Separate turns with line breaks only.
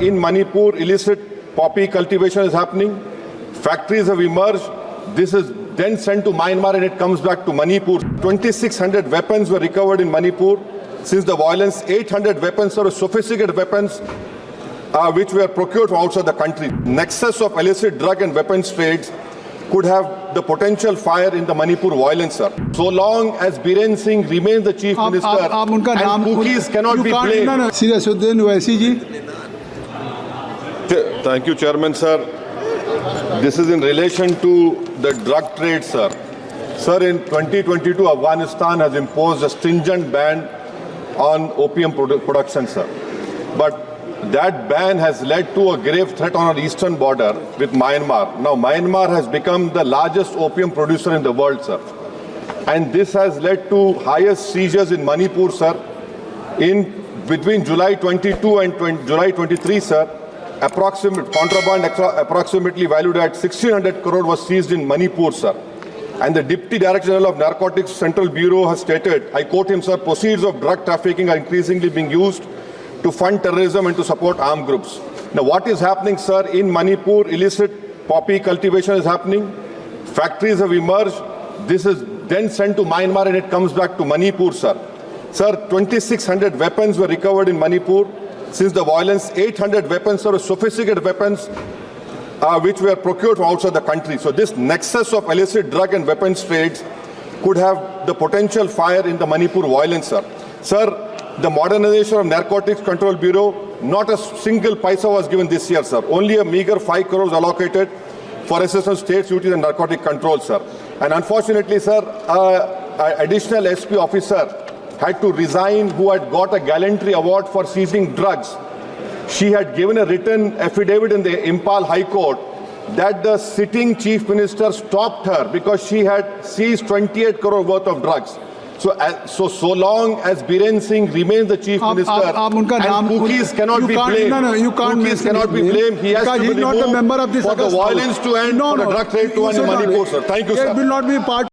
In Manipur, illicit poppy cultivation is happening. Factories have emerged. This is then sent to Myanmar and it comes back to Manipur. 2,600 weapons were recovered in Manipur. Since the violence, 800 weapons or sophisticated weapons which were procured from outside the country. Nexus of illicit drug and weapons trades could have the potential fire in the Manipur violence, sir. So long as Biren Singh remains the chief minister and cookies cannot be blamed.
Sirasuddin Owaisi ji.
Thank you, Chairman, sir. This is in relation to the drug trade, sir. Sir, in 2022, Afghanistan has imposed a stringent ban on opium production, sir. But that ban has led to a grave threat on our eastern border with Myanmar. Now, Myanmar has become the largest opium producer in the world, sir. And this has led to highest seizures in Manipur, sir. Between July 22 and July 23, sir, contraband approximately valued at 1,600 crore was seized in Manipur, sir. And the Deputy Director General of Narcotics Central Bureau has stated, I quote him, sir, proceeds of drug trafficking are increasingly being used to fund terrorism and to support armed groups. Now, what is happening, sir, in Manipur, illicit poppy cultivation is happening. Factories have emerged. This is then sent to Myanmar and it comes back to Manipur, sir. Sir, 2,600 weapons were recovered in Manipur. Since the violence, 800 weapons or sophisticated weapons which were procured from outside the country. So this nexus of illicit drug and weapons trades could have the potential fire in the Manipur violence, sir. Sir, the modernization of Narcotics Control Bureau, not a single paisa was given this year, sir. Only a meager 5 crores allocated for assistance state duties and narcotic control, sir. And unfortunately, sir, an additional SP officer had to resign who had got a gallantry award for seizing drugs. She had given a written affidavit in the Impal High Court that the sitting chief minister stopped her because she had seized 28 crore worth of drugs. So long as Biren Singh remains the chief minister and cookies cannot be blamed.
You can't.
Cookies cannot be blamed. He has to be removed
not a member of this
for the violence to end, for the drug trade to end in Manipur, sir. Thank you, sir.
It will not be part